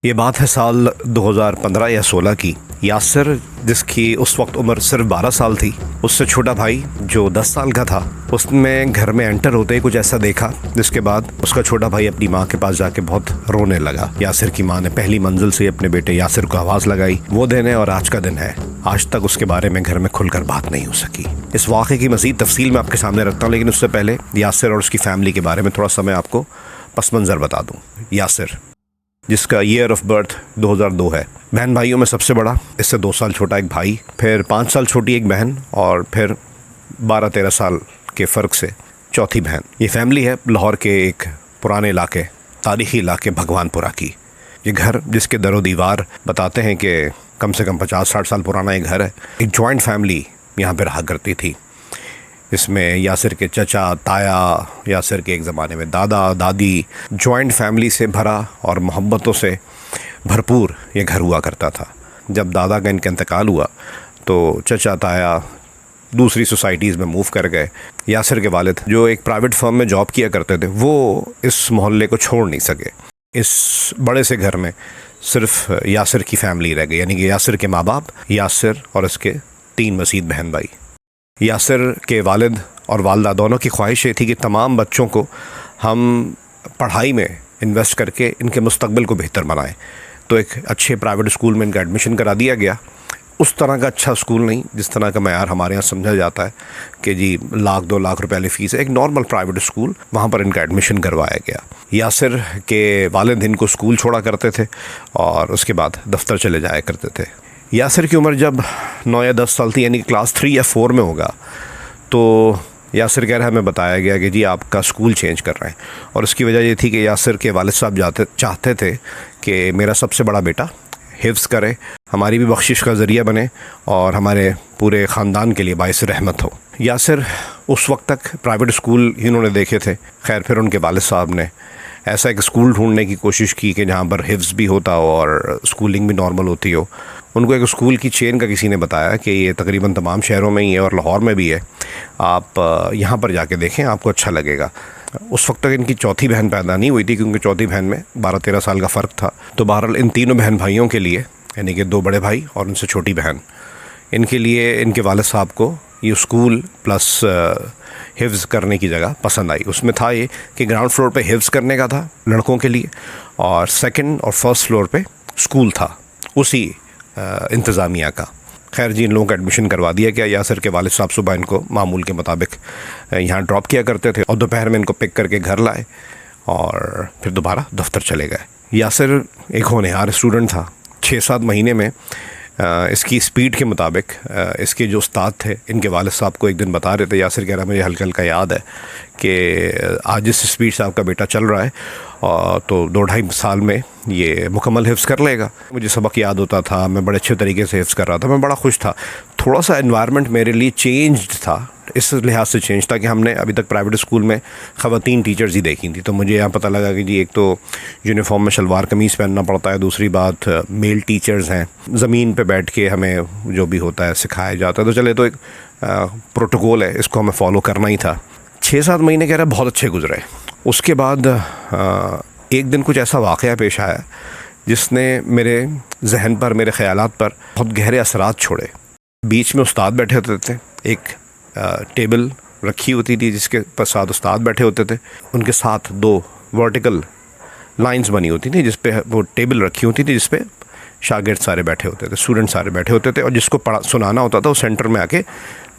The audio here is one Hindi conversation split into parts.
ये बात है साल 2015 या 16 की। यासिर, जिसकी उस वक्त उम्र सिर्फ 12 साल थी, उससे छोटा भाई जो 10 साल का था, उसने घर में एंटर होते ही कुछ ऐसा देखा जिसके बाद उसका छोटा भाई अपनी माँ के पास जाके बहुत रोने लगा। यासिर की माँ ने पहली मंजिल से अपने बेटे यासिर को आवाज़ लगाई। वो दिन है और आज का दिन है। आज तक उसके बारे में घर में खुलकर बात नहीं हो सकी। इस वाक़े की मज़ीद तफसील मैं आपके सामने रखता हूँ, लेकिन उससे पहले यासिर और उसकी फैमिली के बारे में थोड़ा सा मैं आपको पस मंज़र बता दूँ। यासिर, जिसका ईयर ऑफ बर्थ 2002 है, बहन भाइयों में सबसे बड़ा, इससे 2 साल छोटा एक भाई, फिर 5 साल छोटी एक बहन, और फिर 12-13 साल के फ़र्क से चौथी बहन। ये फैमिली है लाहौर के एक पुराने इलाके, तारीख़ी इलाके भगवानपुरा की। ये घर, जिसके दरो दीवार बताते हैं कि कम से कम 50-60 साल पुराना ये घर है। एक जॉइंट फैमिली यहाँ पर रहा करती थी। इसमें यासिर के चचा, ताया, यासिर के एक ज़माने में दादा, दादी, जॉइंट फैमिली से भरा और मोहब्बतों से भरपूर ये घर हुआ करता था। जब दादा का इनका इंतकाल हुआ तो चचा, ताया दूसरी सोसाइटीज़ में मूव कर गए। यासिर के वालिद, जो एक प्राइवेट फर्म में जॉब किया करते थे, वो इस मोहल्ले को छोड़ नहीं सके। इस बड़े से घर में सिर्फ यासिर की फैमिली रह गई, यानी कि यासिर के माँ बाप, यासिर और इसके 3 मज़ीद बहन भाई। यासिर के वालिद और वालदा दोनों की ख्वाहिश ये थी कि तमाम बच्चों को हम पढ़ाई में इन्वेस्ट करके इनके मुस्तकबिल को बेहतर बनाएं। तो एक अच्छे प्राइवेट स्कूल में इनका एडमिशन करा दिया गया। उस तरह का अच्छा स्कूल नहीं जिस तरह का मयार हमारे यहाँ समझा जाता है कि जी 1-2 लाख रुपए वाली फ़ीस है। एक नॉर्मल प्राइवेट स्कूल, वहाँ पर इनका एडमिशन करवाया गया। यासिर के वालिद इनको स्कूल छोड़ा करते थे और उसके बाद दफ्तर चले जाया करते थे। यासिर की उम्र जब 9 या 10 साल थी, यानी क्लास 3 या 4 में होगा, तो यासिर कह रहा है, हमें बताया गया कि जी आपका स्कूल चेंज कर रहे हैं। और उसकी वजह ये थी कि यासिर के वालिद साहब चाहते थे कि मेरा सबसे बड़ा बेटा हिफ्ज़ करे, हमारी भी बख्शिश का ज़रिया बने और हमारे पूरे ख़ानदान के लिए बाइस रहमत हो। यासिर उस वक्त तक प्राइवेट स्कूल ही उन्होंने देखे थे। खैर, फिर उनके वालिद साहब ने ऐसा एक स्कूल ढूंढने की कोशिश की कि जहाँ पर हिफ्ज़ भी होता हो और स्कूलिंग भी नॉर्मल होती हो। उनको एक स्कूल की चेन का किसी ने बताया कि ये तकरीबन तमाम शहरों में ही है और लाहौर में भी है, आप यहाँ पर जाके देखें, आपको अच्छा लगेगा। उस वक्त तक इनकी चौथी बहन पैदा नहीं हुई थी, क्योंकि चौथी बहन में 12-13 साल का फ़र्क था। तो बहरहाल इन तीनों बहन भाइयों के लिए, यानी कि 2 बड़े भाई और उनसे छोटी बहन, इनके लिए इनके वालिद साहब को ये स्कूल प्लस हिफ्ज़ करने की जगह पसंद आई। उसमें था ये कि ग्राउंड फ्लोर पे हिफ्ज़ करने का था लड़कों के लिए, और सेकंड और फर्स्ट फ्लोर पे स्कूल था उसी इंतज़ामिया का। खैर जी, इन लोगों का एडमिशन करवा दिया गया। यासिर के वालिद साहब सुबह इनको मामूल के मुताबिक यहाँ ड्रॉप किया करते थे और दोपहर में इनको पिक करके घर लाए और फिर दोबारा दफ्तर चले गए। यासिर एक होनहार स्टूडेंट था। 6-7 महीने में इसकी स्पीड के मुताबिक इसके जो उस्ताद थे, इनके वालिद साहब को एक दिन बता रहे थे, यासिर कह रहा है मुझे हल्का हल्का याद है कि आज जिस स्पीड से आपका बेटा चल रहा है तो 2-2.5 साल में ये मुकम्मल हिफ्ज़ कर लेगा। मुझे सबक याद होता था, मैं बड़े अच्छे तरीके से हिफ्ज़ कर रहा था, मैं बड़ा खुश था। थोड़ा सा एनवायरनमेंट मेरे लिए चेंज्ड था, इस लिहाज से चेंज था कि हमने अभी तक प्राइवेट स्कूल में ख़वातीन टीचर्स ही देखी थी। तो मुझे यहाँ पता लगा कि जी एक तो यूनिफॉर्म में शलवार कमीज़ पहनना पड़ता है, दूसरी बात मेल टीचर्स हैं, ज़मीन पे बैठ के हमें जो भी होता है सिखाया जाता है। तो चले, तो एक प्रोटोकॉल है, इसको हमें फ़ॉलो करना ही था। 6-7 महीने कह रहे बहुत अच्छे गुजरे। उसके बाद एक दिन कुछ ऐसा वाक़या पेश आया जिसने मेरे जहन पर, मेरे ख़यालात पर बहुत गहरे असरात छोड़े। बीच में उस्ताद बैठे होते थे, एक टेबल रखी होती थी जिसके पर 7 उस्ताद बैठे होते थे, उनके साथ 2 वर्टिकल लाइंस बनी होती थी जिस पे वो टेबल रखी होती थी, जिस पे शागिर्द सारे बैठे होते थे, स्टूडेंट सारे बैठे होते थे, और जिसको सुनाना होता था वो सेंटर में आके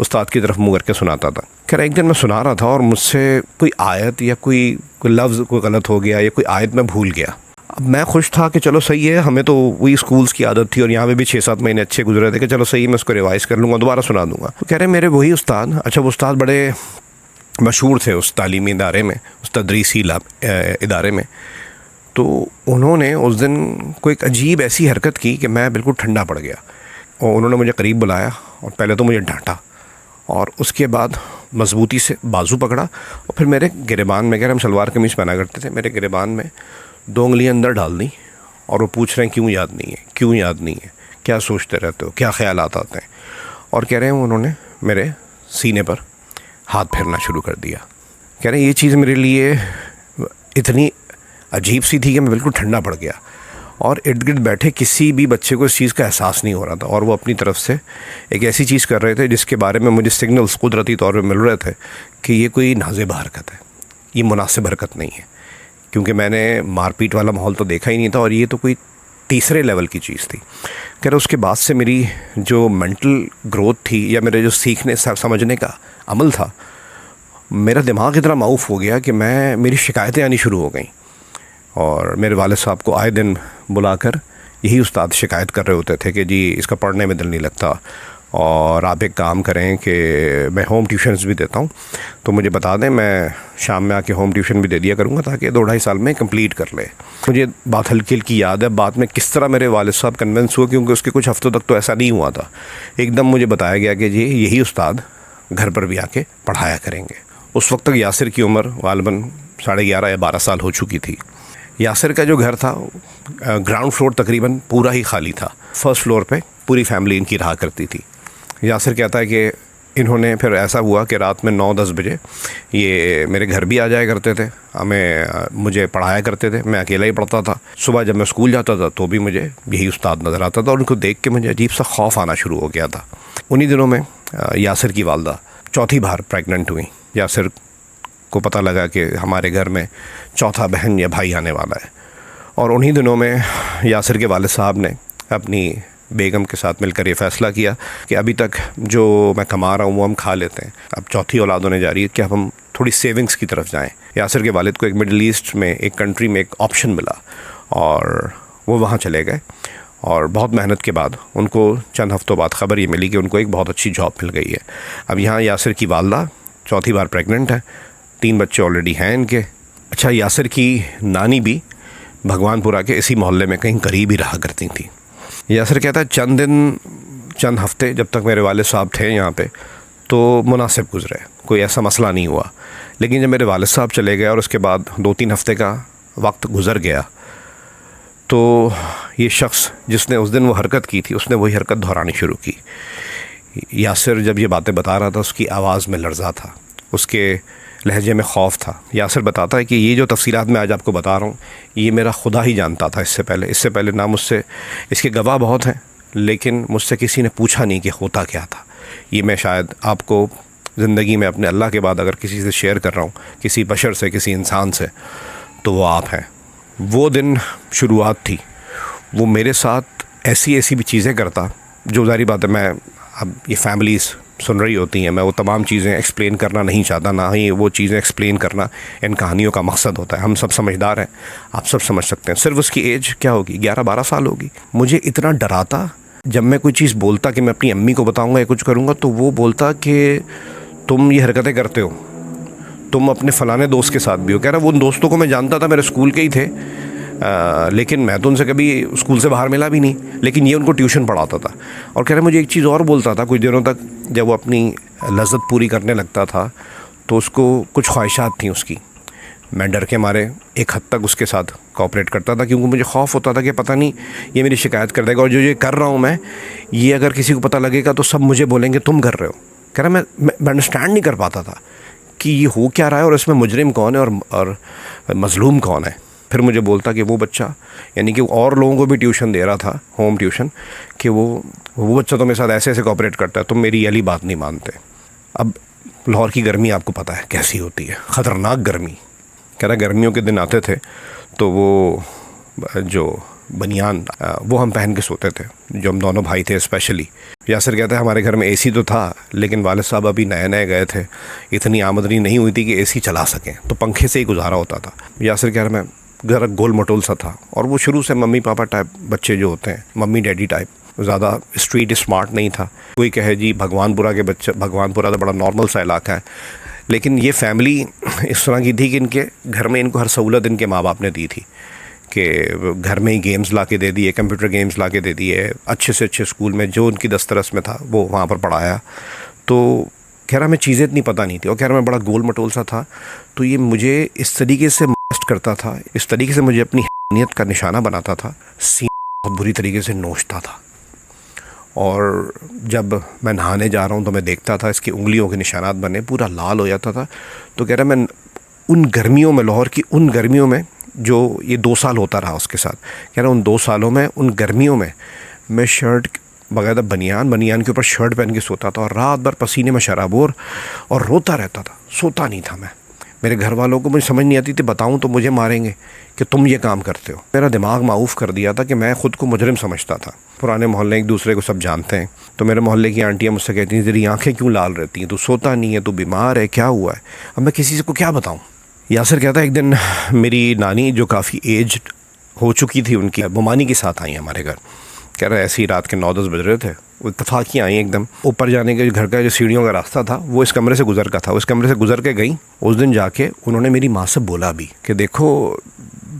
उस्ताद की तरफ मुँह करके सुनाता था। खैर, एक दिन मैं सुना रहा था और मुझसे कोई आयत या कोई लफ्ज़ कोई गलत हो गया या कोई आयत मैं भूल गया। अब मैं खुश था कि चलो सही है, हमें तो वही स्कूल्स की आदत थी और यहाँ पे भी 6-7 महीने अच्छे गुजरे थे कि चलो सही है, मैं उसको रिवाइज़ कर लूँगा, दोबारा सुना दूँगा। तो कह रहे मेरे वही उस्ताद, अच्छा वो उस्ताद बड़े मशहूर थे उस तालीमी इदारे में, उस तदरीसी इदारे में। तो उन्होंने उस दिन कोई एक अजीब ऐसी हरकत की कि मैं बिल्कुल ठंडा पड़ गया, और उन्होंने मुझे करीब बुलाया और पहले तो मुझे डांटा और उसके बाद मजबूती से बाजू पकड़ा और फिर मेरे गिरेबान में, कह रहे हम सलवार कमीज़ पहना करते थे, मेरे गिरेबान में 2 उंगलियां अंदर डाल दी और वो पूछ रहे हैं क्यों याद नहीं है, क्यों याद नहीं है, क्या सोचते रहते हो, क्या ख्यालात आते हैं। और कह रहे हैं उन्होंने मेरे सीने पर हाथ फेरना शुरू कर दिया। कह रहे हैं ये चीज़ मेरे लिए इतनी अजीब सी थी कि मैं बिल्कुल ठंडा पड़ गया और इर्द गिर्द बैठे किसी भी बच्चे को इस चीज़ का एहसास नहीं हो रहा था, और वो अपनी तरफ से एक ऐसी चीज़ कर रहे थे जिसके बारे में मुझे सिग्नल्स कुदरती तौर पे मिल रहे थे कि ये कोई नाज़ेब हरकत है, ये मुनासिब हरकत नहीं है, क्योंकि मैंने मारपीट वाला माहौल तो देखा ही नहीं था और ये तो कोई तीसरे लेवल की चीज़ थी। कह रहा उसके बाद से मेरी जो मेंटल ग्रोथ थी या मेरे जो सीखने समझने का अमल था, मेरा दिमाग इतना माऊफ हो गया कि मेरी शिकायतें आनी शुरू हो गई। और मेरे वालिद साहब को आए दिन बुलाकर यही उस्ताद शिकायत कर रहे होते थे कि जी इसका पढ़ने में दिल नहीं लगता, और आप एक काम करें कि मैं होम ट्यूशन्स भी देता हूँ, तो मुझे बता दें, मैं शाम में आके होम ट्यूशन भी दे दिया करूँगा ताकि 2-2.5 साल में कंप्लीट कर ले। मुझे बात हल्की हल्की याद है बाद में किस तरह मेरे वालिद साहब कन्विंस हुए, क्योंकि उसके कुछ हफ्तों तक तो ऐसा नहीं हुआ था। एकदम मुझे बताया गया कि जी यही उस्ताद घर पर भी आके पढ़ाया करेंगे। उस वक्त तक यासिर की उम्र गालिबन 11.5 या 12 साल हो चुकी थी। यासिर का जो घर था ग्राउंड फ्लोर तकरीबन पूरा ही खाली था, फर्स्ट फ्लोर पे पूरी फैमिली इनकी रहा करती थी। यासिर कहता है कि इन्होंने फिर ऐसा हुआ कि रात में 9-10 बजे ये मेरे घर भी आ जाया करते थे, मुझे पढ़ाया करते थे, मैं अकेला ही पढ़ता था। सुबह जब मैं स्कूल जाता था तो भी मुझे यही उस्ताद नज़र आता था, और उनको देख के मुझे अजीब सा खौफ आना शुरू हो गया था। उन्हीं दिनों में यासिर की वालदा चौथी बार प्रेग्नेंट हुई। यासिर को पता लगा कि हमारे घर में चौथा बहन या भाई आने वाला है, और उन्हीं दिनों में यासिर के वालिद साहब ने अपनी बेगम के साथ मिलकर ये फ़ैसला किया कि अभी तक जो मैं कमा रहा हूँ वो हम खा लेते हैं, अब चौथी औलाद होने जा रही है कि अब हम थोड़ी सेविंग्स की तरफ जाएं। यासिर के वालिद को एक मिडिल ईस्ट में एक कंट्री में एक ऑप्शन मिला और वो वहाँ चले गए, और बहुत मेहनत के बाद उनको चंद हफ्तों बाद ख़बर ये मिली कि उनको एक बहुत अच्छी जॉब मिल गई है। अब यहाँ यासिर की वालदा चौथी बार प्रेग्नेंट है, 3 बच्चे ऑलरेडी हैं इनके। अच्छा, यासिर की नानी भी भगवानपुरा के इसी मोहल्ले में कहीं करीब ही रहा करती थी। यासिर कहता है चंद हफ्ते जब तक मेरे वालिद साहब थे यहाँ पे तो मुनासिब गुजरे, कोई ऐसा मसला नहीं हुआ। लेकिन जब मेरे वालिद साहब चले गए और उसके बाद 2-3 हफ्ते का वक्त गुजर गया, तो ये शख्स जिसने उस दिन वो हरकत की थी उसने वही हरकत दोहरानी शुरू की। यासिर जब ये बातें बता रहा था उसकी आवाज़ में लर्ज़ा था, उसके लहजे में खौफ था। यासिर बताता है कि ये जो तफसीलात मैं आज आपको बता रहा हूँ ये मेरा खुदा ही जानता था इससे पहले ना मुझसे, इसके गवाह बहुत हैं, लेकिन मुझसे किसी ने पूछा नहीं कि होता क्या था। ये मैं शायद आपको ज़िंदगी में अपने अल्लाह के बाद अगर किसी से शेयर कर रहा हूँ, किसी बशर से, किसी इंसान से, तो वो आप हैं। वो दिन शुरुआत थी, वो मेरे साथ ऐसी भी चीज़ें करता जो ज़ाहिर बात है, मैं अब ये फैमिलीज़ सुन रही होती हैं, मैं वो तमाम चीज़ें एक्सप्लेन करना नहीं चाहता, ना ही वो चीज़ें एक्सप्लेन करना इन कहानियों का मकसद होता है। हम सब समझदार हैं, आप सब समझ सकते हैं। सिर्फ उसकी एज क्या होगी, 11-12 साल होगी। मुझे इतना डराता जब मैं कोई चीज़ बोलता कि मैं अपनी अम्मी को बताऊंगा या कुछ करूंगा, तो वो बोलता कि तुम ये हरकतें करते हो, तुम अपने फ़लाने दोस्त के साथ भी हो। कह रहा वो उन दोस्तों को मैं जानता था, मेरे स्कूल के ही थे, लेकिन मैं तो उनसे कभी स्कूल से बाहर मिला भी नहीं, लेकिन ये उनको ट्यूशन पढ़ाता था। और कह रहे मुझे एक चीज़ और बोलता था, कुछ दिनों तक जब वो अपनी लज़्ज़त पूरी करने लगता था तो उसको कुछ ख्वाहिशात थी उसकी। मैं डर के मारे एक हद तक उसके साथ कोऑपरेट करता था, क्योंकि मुझे खौफ होता था कि पता नहीं ये मेरी शिकायत कर देगा, और जो ये कर रहा हूँ मैं, ये अगर किसी को पता लगेगा तो सब मुझे बोलेंगे तुम कर रहे हो। कह रहा मैं अंडरस्टैंड नहीं कर पाता था कि ये हो क्या रहा है और इसमें मुजरिम कौन है और मज़लूम कौन है। फिर मुझे बोलता कि वो बच्चा, यानी कि और लोगों को भी ट्यूशन दे रहा था, होम ट्यूशन, कि वो बच्चा तो मेरे साथ ऐसे कोऑपरेट करता है, तुम मेरी यही बात नहीं मानते। अब लाहौर की गर्मी आपको पता है कैसी होती है, ख़तरनाक गर्मी। कह रहा गर्मियों के दिन आते थे तो वो जो बनियान वो हम पहन के सोते थे, जो हम दोनों भाई थे स्पेशली। यासिर कहता है हमारे घर में एसी तो था, लेकिन वालिद साहब अभी नए गए थे, इतनी आमदनी नहीं हुई थी कि एसी चला सकें, तो पंखे से ही गुजारा होता था। यासिर कह रहा मैं ज़रा गोल मटोल सा था, और वो शुरू से मम्मी पापा टाइप बच्चे जो होते हैं, मम्मी डैडी टाइप, ज़्यादा स्ट्रीट स्मार्ट नहीं था। कोई कहे जी भगवानपुरा के बच्चे, भगवानपुरा तो बड़ा नॉर्मल सा इलाका है, लेकिन ये फैमिली इस तरह की थी कि इनके घर में इनको हर सहूलत इनके माँ बाप ने दी थी, कि घर में ही गेम्स ला के दे दिए, कंप्यूटर गेम्स ला के दे दिए, अच्छे से अच्छे स्कूल में जो उनकी दस्तरस में था वो वहाँ पर पढ़ाया। तो कह रहा मैं चीज़ें इतनी पता नहीं थी, और कह रहा मैं बड़ा गोल मटोल सा था, तो ये मुझे इस तरीके से मस्ट करता था, इस तरीके से मुझे अपनी हैसियत का निशाना बनाता था, सीना बहुत बुरी तरीके से नोचता था। और जब मैं नहाने जा रहा हूँ तो मैं देखता था इसकी उंगलियों के निशानात बने, पूरा लाल हो जाता था। तो कह रहा मैं उन गर्मियों में, लाहौर की उन गर्मियों में जो ये 2 साल होता रहा उसके साथ, कह रहा उन 2 सालों में, उन गर्मियों में मैं शर्ट बकायदा बनियान के ऊपर शर्ट पहन के सोता था और रात भर पसीने में शराबोर और रोता रहता था, सोता नहीं था मैं। मेरे घर वालों को मुझे समझ नहीं आती थी, बताऊं तो मुझे मारेंगे कि तुम ये काम करते हो। मेरा दिमाग माऊफ कर दिया था कि मैं ख़ुद को मुजरिम समझता था। पुराने मोहल्ले एक दूसरे को सब जानते हैं, तो मेरे मोहल्ले की आंटियाँ मुझसे कहती हैं तेरी आंखें क्यों लाल रहती हैं, तू सोता नहीं है, तू बीमार है, क्या हुआ है। अब मैं किसी को क्या बताऊँ। यासिर कहता है एक दिन मेरी नानी जो काफ़ी एज्ड हो चुकी थी, उनकी बुमानी के साथ आई हमारे घर। कह रहा है ऐसी रात के 9-10 बज रहे थे, वो इत्तफाक़ ही आई एकदम। ऊपर जाने के घर का जो सीढ़ियों का रास्ता था वो इस कमरे से गुजर का था, उस कमरे से गुजर के गई। उस दिन जाके उन्होंने मेरी माँ से बोला भी कि देखो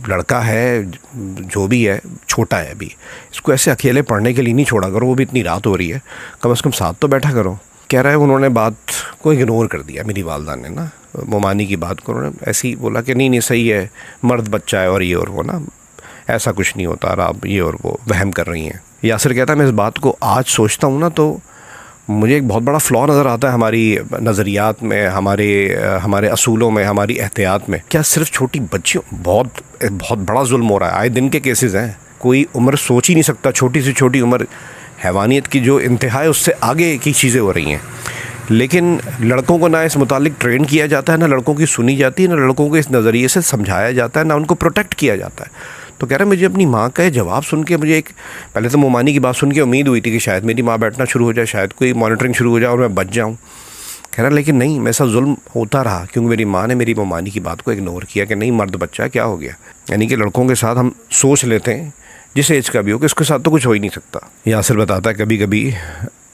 लड़का है जो भी है, छोटा है अभी, इसको ऐसे अकेले पढ़ने के लिए नहीं छोड़ा करो, वो भी इतनी रात हो रही है, कम से कम साथ तो बैठा करो। कह रहा है उन्होंने बात को इग्नोर कर दिया, मेरी वालदा ने ना मोमानी की बात को उन्होंने ऐसे ही बोला कि नहीं सही है, मर्द बच्चा है और ये और वो ना, ऐसा कुछ नहीं होता, आप ये और वो वहम कर रही हैं। यासिर कहता है मैं इस बात को आज सोचता हूँ ना तो मुझे एक बहुत बड़ा फ्लॉ नज़र आता है हमारी नज़रियात में, हमारे असूलों में, हमारी एहतियात में। क्या सिर्फ छोटी बच्चियों, बहुत बड़ा जुल्म हो रहा है, आए दिन के केसेस हैं, कोई उम्र सोच ही नहीं सकता, छोटी से छोटी उम्र हैवानियत की जो इंतहा है उससे आगे की चीज़ें हो रही हैं। लेकिन लड़कों को ना इस मुतालिक ट्रेन किया जाता है, ना लड़कों की सुनी जाती है, ना लड़कों को इस नज़रिए से समझाया जाता है, ना उनको प्रोटेक्ट किया जाता है। तो कह रहा है मुझे अपनी माँ का जवाब सुन के, मुझे एक पहले तो मोमानी की बात सुन के उम्मीद हुई थी कि शायद मेरी माँ बैठना शुरू हो जाए, शायद कोई मॉनिटरिंग शुरू हो जाए और मैं बच जाऊँ। कह रहा लेकिन नहीं, मेरे साथ जुल्म होता रहा क्योंकि मेरी माँ ने मेरी मोमानी की बात को इग्नोर किया कि नहीं मर्द बच्चा क्या हो गया। यानी कि लड़कों के साथ हम सोच लेते हैं जिस एज का भी हो कि उसके साथ तो कुछ हो ही नहीं सकता। यासिर बताता है कभी कभी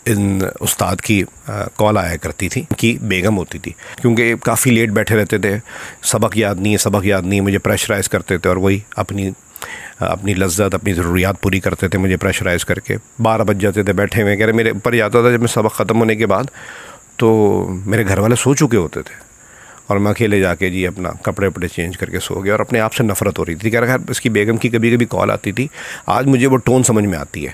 इन उस्ताद की कॉल आया करती थी कि बेगम होती थी, क्योंकि काफ़ी लेट बैठे रहते थे, सबक याद नहीं है, मुझे प्रेशराइज़ करते थे और वही अपनी लज्जत, अपनी ज़रूरियात पूरी करते थे मुझे प्रेशराइज़ करके। 12 बज जाते थे बैठे हुए। कह रहे मेरे ऊपर जाता था जब मैं सबक ख़त्म होने के बाद, तो मेरे घर वाले सो चुके होते थे और मैं अकेले जाके जी अपना कपड़े वपड़े चेंज करके सो गया और अपने आप से नफ़रत हो रही थी। कह रहा है इसकी बेगम की कभी कभी कॉल आती थी, आज मुझे वो टोन समझ में आती है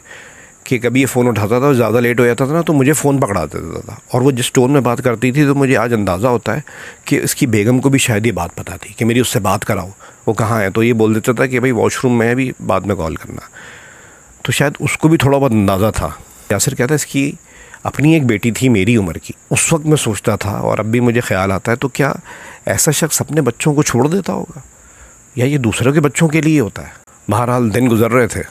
कि कभी ये फ़ोन उठाता था, ज़्यादा लेट हो जाता था ना तो मुझे फ़ोन पकड़ा देता था, और वो जिस टोन में बात करती थी तो मुझे आज अंदाज़ा होता है कि इसकी बेगम को भी शायद ये बात पता थी कि मेरी उससे बात कराओ, वो कहाँ है, तो ये बोल देता था कि भाई वॉशरूम में है, भी बाद में कॉल करना। तो शायद उसको भी थोड़ा बहुत अंदाज़ा था। यासिर कहता है इसकी अपनी एक बेटी थी मेरी उम्र की, उस वक्त मैं सोचता था और अब भी मुझे ख्याल आता है, तो क्या ऐसा शख्स अपने बच्चों को छोड़ देता होगा या ये दूसरों के बच्चों के लिए होता है। बहरहाल दिन गुजर रहे थे,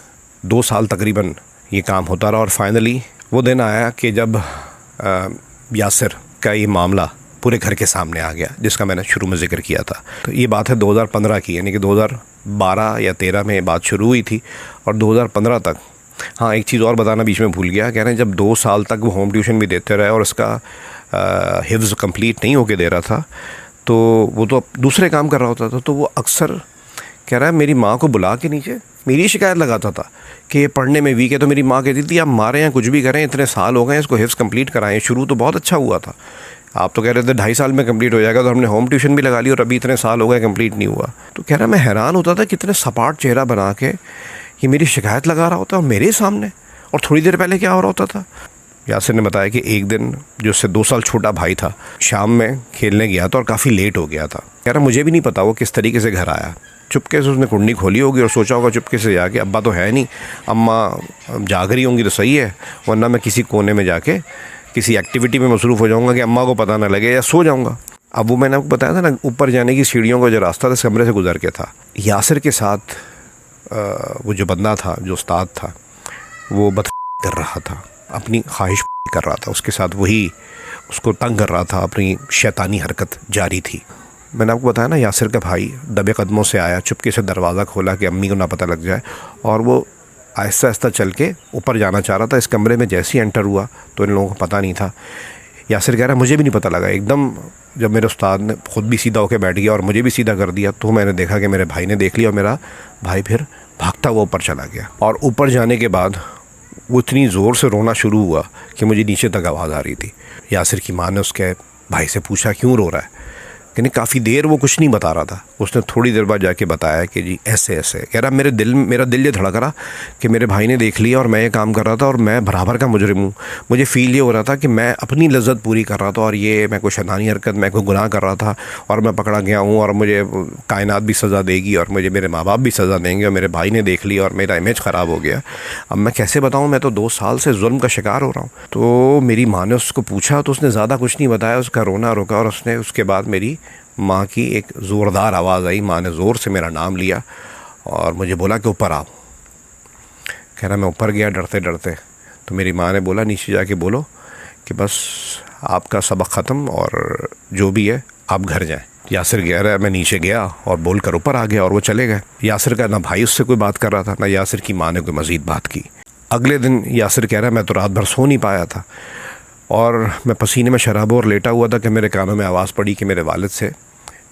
2 साल तकरीबन ये काम होता रहा और फाइनली वो दिन आया कि जब यासिर का ये मामला पूरे घर के सामने आ गया, जिसका मैंने शुरू में जिक्र किया था। तो ये बात है 2015 की, यानी कि 2012 या 13 में ये बात शुरू हुई थी और 2015 तक। हाँ, एक चीज़ और बताना बीच में भूल गया, कह रहे हैं जब 2 साल तक वो होम ट्यूशन भी देते रहे और उसका हिफ्ज़ कंप्लीट नहीं होके दे रहा था, तो वो तो दूसरे काम कर रहा होता था, तो वो अक्सर कह रहा है मेरी माँ को बुला के नीचे मेरी शिकायत लगाता था कि ये पढ़ने में वीक है। तो मेरी माँ कहती थी आप मारें या कुछ भी करें, इतने साल हो गए इसको हिफ्ज़ कंप्लीट कराएं, शुरू तो बहुत अच्छा हुआ था, आप तो कह रहे थे 2.5 साल में कंप्लीट हो जाएगा, तो हमने होम ट्यूशन भी लगा ली और अभी इतने साल हो गए कंप्लीट नहीं हुआ। तो कह रहा मैं हैरान होता था कितने सपाट चेहरा बना के ये मेरी शिकायत लगा रहा होता और मेरे सामने, और थोड़ी देर पहले क्या हो रहा होता था। यासिर ने बताया कि एक दिन जो उससे 2 साल छोटा भाई था, शाम में खेलने गया था और काफ़ी लेट हो गया था। कह रहा मुझे भी नहीं पता वो किस तरीके से घर आया, चुपके से उसने कुंडी खोली होगी और सोचा होगा चुपके से जाके अब्बा तो है नहीं, अम्मा जाग रही होंगी तो सही है, वरना मैं किसी कोने में जाके किसी एक्टिविटी में मसरूफ़ हो जाऊंगा कि अम्मा को पता ना लगे, या सो जाऊंगा। अब वो मैंने आपको बताया था ना, ऊपर जाने की सीढ़ियों का जो रास्ता था इस कमरे से गुजर के था। यासिर के साथ वो जो बंदा था, जो उस्ताद था, वो बद कर रहा था, अपनी ख्वाहिश कर रहा था, उसके साथ वही उसको तंग कर रहा था, अपनी शैतानी हरकत जारी थी। मैंने आपको बताया ना, यासिर का भाई दबे कदमों से आया, चुपके से दरवाज़ा खोला कि अम्मी को ना पता लग जाए, और वो आहिस्ता आहिस्ता चल के ऊपर जाना चाह रहा था। इस कमरे में जैसे ही एंटर हुआ तो इन लोगों को पता नहीं था। यासिर कह रहा है मुझे भी नहीं पता लगा, एकदम जब मेरे उस्ताद ने ख़ुद भी सीधा होकर बैठ गया और मुझे भी सीधा कर दिया, तो मैंने देखा कि मेरे भाई ने देख लिया और मेरा भाई फिर भागता हुआ ऊपर चला गया। और ऊपर जाने के बाद वो इतनी ज़ोर से रोना शुरू हुआ कि मुझे नीचे तक आवाज़ आ रही थी। यासिर की माँ ने उसके भाई से पूछा क्यों रो रहा है, यानी काफ़ी देर वो कुछ नहीं बता रहा था। उसने थोड़ी देर बाद जाके बताया कि जी ऐसे ऐसे। कह रहा मेरा दिल ये धड़क रहा कि मेरे भाई ने देख लिया और मैं ये काम कर रहा था और मैं बराबर का मुजरिम हूँ। मुझे फ़ील ये हो रहा था कि मैं अपनी लज्जत पूरी कर रहा था और ये मैं कोई शैतानी हरकत, मैं कोई गुनाह कर रहा था और मैं पकड़ा गया हूँ और मुझे कायनात भी सज़ा देगी और मुझे मेरे माँ बाप भी सज़ा देंगे और मेरे भाई ने देख लिया और मेरा इमेज ख़राब हो गया। अब मैं कैसे बताऊँ, मैं तो 2 साल से जुल्म का शिकार हो रहा हूँ। तो मेरी माँ ने उसको पूछा तो उसने ज़्यादा कुछ नहीं बताया, उसका रोना रुका और उसने उसके बाद मेरी माँ की एक ज़ोरदार आवाज़ आई। माँ ने ज़ोर से मेरा नाम लिया और मुझे बोला कि ऊपर आओ। कह रहा मैं ऊपर गया डरते डरते, तो मेरी माँ ने बोला नीचे जाके बोलो कि बस आपका सबक ख़त्म और जो भी है आप घर जाएं। यासिर कह रहा है मैं नीचे गया और बोलकर ऊपर आ गया और वो चले गए। यासिर का ना भाई उससे कोई बात कर रहा था, ना यासिर की माँ ने कोई मज़ीद बात की। अगले दिन यासिर कह रहा है मैं तो रात भर सो नहीं पाया था और मैं पसीने में शराबोर लेटा हुआ था कि मेरे कानों में आवाज़ पड़ी कि मेरे वालिद से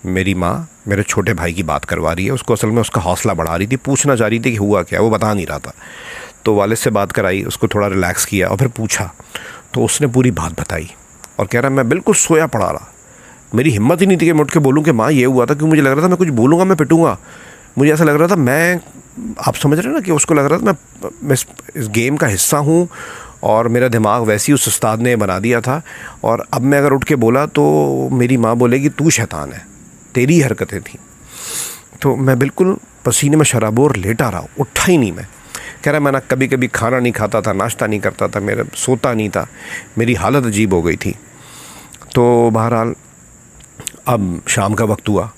मेरी माँ मेरे छोटे भाई की बात करवा रही है। उसको असल में उसका हौसला बढ़ा रही थी, पूछना चाह रही थी कि हुआ क्या, वो बता नहीं रहा था। तो वालिद से बात कराई, उसको थोड़ा रिलैक्स किया और फिर पूछा तो उसने पूरी बात बताई और कह रहा मैं बिल्कुल सोया पड़ा रहा। मेरी हिम्मत ही नहीं थी कि मैं उठ के बोलूँ कि माँ ये हुआ था, क्योंकि मुझे लग रहा था मैं कुछ बोलूँगा मैं पिटूँगा। मुझे ऐसा लग रहा था मैं, आप समझ रहे हैं ना, कि उसको लग रहा था मैं इस गेम का हिस्सा हूँ और मेरा दिमाग वैसे ही उस उस्ताद ने बना दिया था और अब मैं अगर उठ के बोला तो मेरी माँ बोलेगी तू शैतान है, तेरी हरकतें थी। तो मैं बिल्कुल पसीने में शराबोर लेटा रहा, उठा ही नहीं। मैं कह रहा मैं ना कभी कभी खाना नहीं खाता था, नाश्ता नहीं करता था, मेरा सोता नहीं था, मेरी हालत अजीब हो गई थी। तो बहरहाल अब शाम का वक्त हुआ,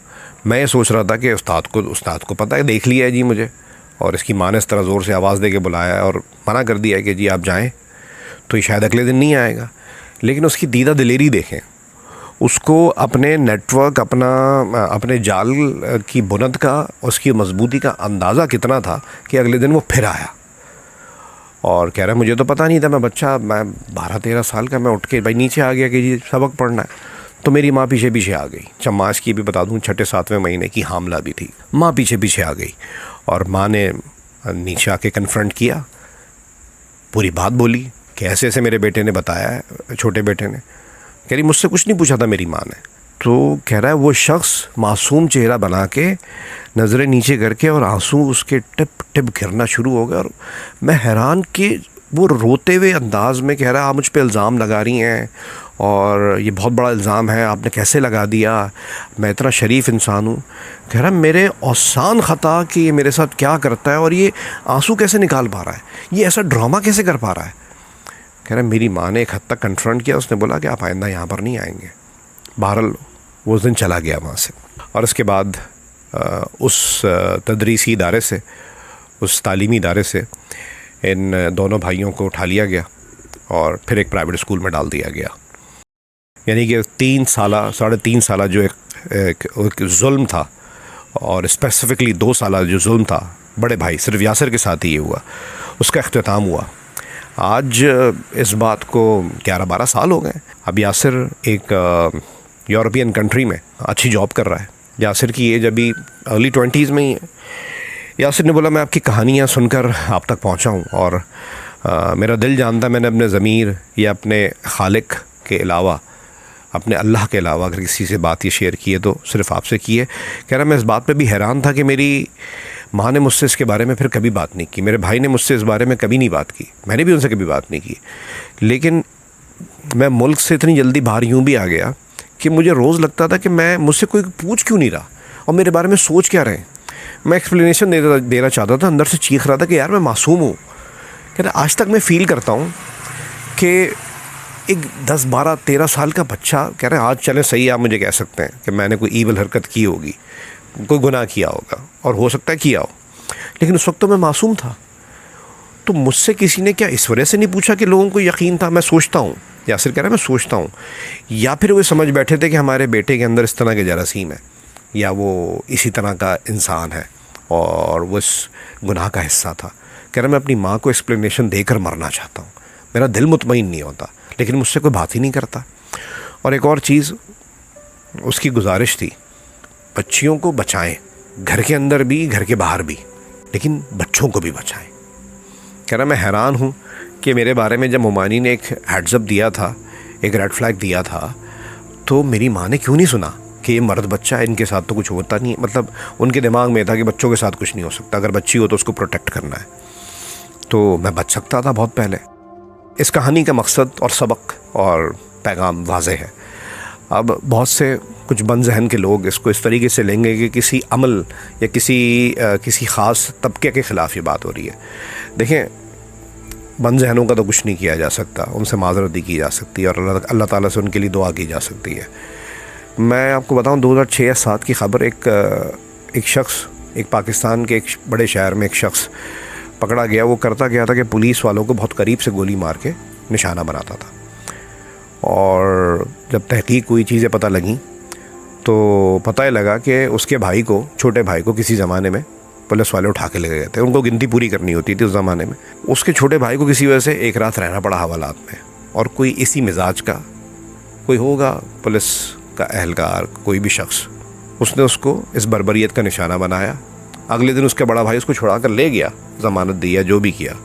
मैं ये सोच रहा था कि उस्ताद को पता है, देख लिया है जी मुझे, और इसकी माँ ने इस तरह ज़ोर से आवाज़ दे के बुलाया है और मना कर दिया है कि जी आप जाएं, तो ये शायद अगले दिन नहीं आएगा। लेकिन उसकी दीदा दिलेरी देखें, उसको अपने नेटवर्क, अपने जाल की बुनद का, उसकी मजबूती का अंदाज़ा कितना था कि अगले दिन वो फिर आया और कह रहा है मुझे तो पता नहीं था, मैं बच्चा, मैं 12-13 साल का, मैं उठ के भाई नीचे आ गया कि जी सबक पढ़ना है। तो मेरी माँ पीछे पीछे आ गई। चम्माश की भी बता दूँ, 6-7वें महीने की हामला भी थी। माँ पीछे पीछे आ गई और माँ ने नीचे आके कन्फ्रंट किया, पूरी बात बोली कि ऐसे ऐसे मेरे बेटे ने बताया है, छोटे बेटे ने। कह रही मुझसे कुछ नहीं पूछा था मेरी माँ ने। तो कह रहा है वो शख्स मासूम चेहरा बना के, नज़रें नीचे करके और आंसू उसके टिप टिप गिरना शुरू हो गया और मैं हैरान कि वो रोते हुए अंदाज में कह रहा है आप मुझ पे इल्ज़ाम लगा रही हैं और ये बहुत बड़ा इल्ज़ाम है, आपने कैसे लगा दिया, मैं इतना शरीफ इंसान हूँ। कह रहा मेरे औसान ख़ता कि ये मेरे साथ क्या करता है और ये आंसू कैसे निकाल पा रहा है, ये ऐसा ड्रामा कैसे कर पा रहा है। कह रहा मेरी माँ ने एक हद तक कन्फ्रंट किया, उसने बोला कि आप आइंदा यहाँ पर नहीं आएंगे। बहरहाल वो उस दिन चला गया वहाँ से और उसके बाद उस तदरीसी इदारे से, उस तालीमी इदारे से इन दोनों भाइयों को उठा लिया गया और फिर एक प्राइवेट स्कूल में डाल दिया गया। यानी कि 3 साल जो एक जुल्म था, और स्पेसिफ़िकली 2 साल जो जुल्म था बड़े भाई सिर्फ यासिर के साथ ही ये हुआ, उसका अख्तिताम हुआ। आज इस बात को 11-12 साल हो गए। अब यासिर एक यूरोपियन कंट्री में अच्छी जॉब कर रहा है। यासिर की एज अभी अर्ली 20s में ही है। यासिर ने बोला मैं आपकी कहानियाँ सुनकर आप तक पहुँचा हूँ और मेरा दिल जानता, मैंने अपने ज़मीर या अपने खालिक के अलावा, अपने अल्लाह के अलावा अगर किसी से बात ये शेयर की है तो सिर्फ़ आपसे की है। कह रहा मैं इस बात पे भी हैरान था कि मेरी माँ ने मुझसे इसके बारे में फिर कभी बात नहीं की, मेरे भाई ने मुझसे इस बारे में कभी नहीं बात की, मैंने भी उनसे कभी बात नहीं की। लेकिन मैं मुल्क से इतनी जल्दी बाहर यूँ भी आ गया कि मुझे रोज़ लगता था कि मुझसे कोई पूछ क्यों नहीं रहा और मेरे बारे में सोच क्या रहे। मैं एक्सप्लेनेशन देना चाहता था, अंदर से चीख रहा था कि यार मैं मासूम हूँ। कह रहा आज तक मैं फ़ील करता हूँ कि एक 10-12-13 साल का बच्चा, कह रहे हैं आज चले सही, आप मुझे कह सकते हैं कि मैंने कोई ईवल हरकत की होगी, कोई गुनाह किया होगा और हो सकता है किया हो, लेकिन उस वक्त तो मैं मासूम था। तो मुझसे किसी ने क्या इस वजह से नहीं पूछा कि लोगों को यकीन था? मैं सोचता हूँ, यासिर कह रहा है मैं सोचता हूँ, या फिर वो समझ बैठे थे कि हमारे बेटे के अंदर इस तरह के जरासीम है या वो इसी तरह का इंसान है और वो इस गुनाह का हिस्सा था। कह रहा मैं अपनी माँ को एक्सप्लेनेशन देकर मरना चाहता हूँ, मेरा दिल मुतमईन नहीं होता, लेकिन मुझसे कोई बात ही नहीं करता। और एक और चीज़ उसकी गुजारिश थी, बच्चियों को बचाएं, घर के अंदर भी घर के बाहर भी, लेकिन बच्चों को भी बचाएं। कह रहा मैं हैरान हूँ कि मेरे बारे में जब मोमानी ने एक हेड्सअप दिया था, एक रेड फ्लैग दिया था, तो मेरी माँ ने क्यों नहीं सुना कि ये मर्द बच्चा है, इनके साथ तो कुछ होता नहीं है। मतलब उनके दिमाग में था कि बच्चों के साथ कुछ नहीं हो सकता, अगर बच्ची हो तो उसको प्रोटेक्ट करना है। तो मैं बच सकता था बहुत पहले। इस कहानी का मकसद और सबक और पैगाम वाज़ेह है। अब बहुत से कुछ बंद-ज़हन के लोग इसको इस तरीके से लेंगे कि किसी अमल या किसी ख़ास तबके के ख़िलाफ़ ये बात हो रही है। देखें, बंद-ज़हनों का तो कुछ नहीं किया जा सकता, उनसे माज़रत ही की जा सकती है और अल्लाह ताला से उनके लिए दुआ की जा सकती है। मैं आपको बताऊं, 2006 या 7 की ख़बर, एक शख्स, एक पाकिस्तान के एक बड़े शहर में एक शख्स पकड़ा गया। वो करता क्या था कि पुलिस वालों को बहुत करीब से गोली मार के निशाना बनाता था। और जब तहकीक हुई, चीज़ें पता लगीं, तो पता ही लगा कि उसके भाई को, छोटे भाई को, किसी ज़माने में पुलिस वाले उठा के ले गए थे। उनको गिनती पूरी करनी होती थी उस ज़माने में। उसके छोटे भाई को किसी वजह से एक रात रहना पड़ा हवालात में, और कोई इसी मिजाज का कोई होगा, पुलिस का एहलकार, कोई भी शख्स, उसने उसको इस बर्बरियत का निशाना बनाया। अगले दिन उसके बड़ा भाई उसको छुड़ा कर ले गया, ज़मानत दी या जो भी किया।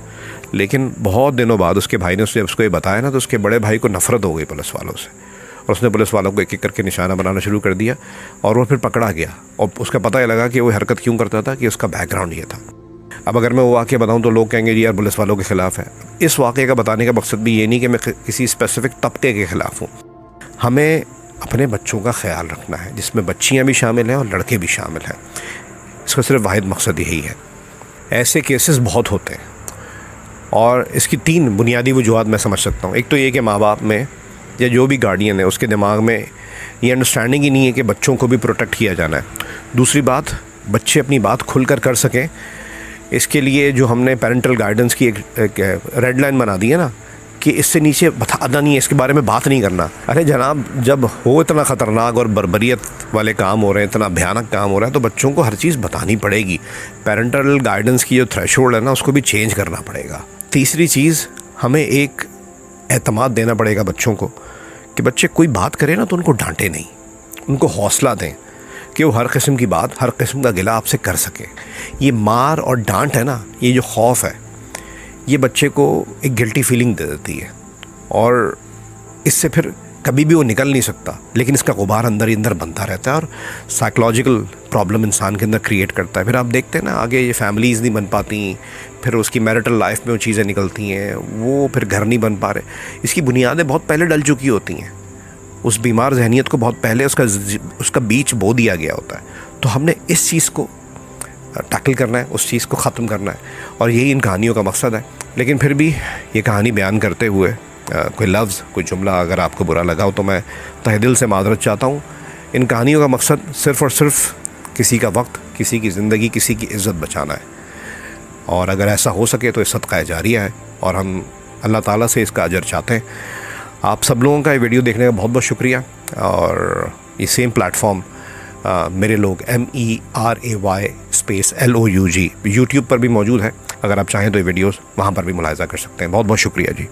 लेकिन बहुत दिनों बाद उसके भाई ने उसको ये बताया ना, तो उसके बड़े भाई को नफ़रत हो गई पुलिस वालों से, और उसने पुलिस वालों को एक एक करके निशाना बनाना शुरू कर दिया। और वो फिर पकड़ा गया, और उसका पता ही लगा कि वो हरकत क्यों करता था, कि उसका बैकग्राउंड ये था। अब अगर मैं वो वाक़या बताऊं तो लोग कहेंगे जी यार पुलिस वालों के ख़िलाफ़ है। इस वाक़े का बताने का मकसद भी ये नहीं कि मैं किसी स्पेसिफ़िक तबके के ख़िलाफ़ हूँ। हमें अपने बच्चों का ख्याल रखना है, जिसमें बच्चियाँ भी शामिल हैं और लड़के भी शामिल हैं। इसका सिर्फ वाहिद मकसद यही है। ऐसे केसेस बहुत होते हैं, और इसकी 3 बुनियादी वजूहात मैं समझ सकता हूँ। एक तो ये कि माँ बाप में या जो भी गार्डियन है उसके दिमाग में ये अंडरस्टैंडिंग ही नहीं है कि बच्चों को भी प्रोटेक्ट किया जाना है। दूसरी बात, बच्चे अपनी बात खुलकर कर सकें, इसके लिए जो हमने पेरेंटल गाइडेंस की एक रेड लाइन बना दी है ना, कि इससे नीचे बताना नहीं है, इसके बारे में बात नहीं करना। अरे जनाब, जब हो इतना ख़तरनाक और बर्बरियत वाले काम हो रहे हैं, इतना भयानक काम हो रहा है, तो बच्चों को हर चीज़ बतानी पड़ेगी। पेरेंटल गाइडेंस की जो थ्रेशोल्ड है ना, उसको भी चेंज करना पड़ेगा। तीसरी चीज़, हमें एक एतमाद देना पड़ेगा बच्चों को कि बच्चे कोई बात करें ना तो उनको डांटे नहीं, उनको हौसला दें कि वो हर किस्म की बात, हर किस्म का गिला आपसे कर सके। ये मार और डांट है ना, ये जो खौफ है, ये बच्चे को एक गिल्टी फीलिंग दे देती है, और इससे फिर कभी भी वो निकल नहीं सकता। लेकिन इसका गुबार अंदर ही अंदर बनता रहता है और साइकोलॉजिकल प्रॉब्लम इंसान के अंदर क्रिएट करता है। फिर आप देखते हैं ना, आगे ये फैमिलीज़ नहीं बन पाती, फिर उसकी मैरिटल लाइफ में वो चीज़ें निकलती हैं, वो फिर घर नहीं बन पा रहे। इसकी बुनियादें बहुत पहले डल चुकी होती हैं। उस बीमार जहनीत को बहुत पहले उसका बीज बो दिया गया होता है। तो हमने इस चीज़ को टैकल करना है, उस चीज़ को ख़त्म करना है, और यही इन कहानियों का मकसद है। लेकिन फिर भी ये कहानी बयान करते हुए कोई लफ्ज़, कोई जुमला अगर आपको बुरा लगा हो तो मैं तहे दिल से माज़रत चाहता हूँ। इन कहानियों का मकसद सिर्फ़ और सिर्फ किसी का वक्त, किसी की ज़िंदगी, किसी की इज़्ज़त बचाना है। और अगर ऐसा हो सके तो ये सदका जारिया है, और हम अल्लाह ताला से इसका अजर चाहते हैं। आप सब लोगों का ये वीडियो देखने का बहुत बहुत शुक्रिया। और ये सेम प्लेटफॉर्म मेरे लोग MERAY SPACE LOUG यूट्यूब पर भी मौजूद है। अगर आप चाहें तो ये वीडियोस वहाँ पर भी मुलाहिज़ा कर सकते हैं। बहुत बहुत शुक्रिया जी।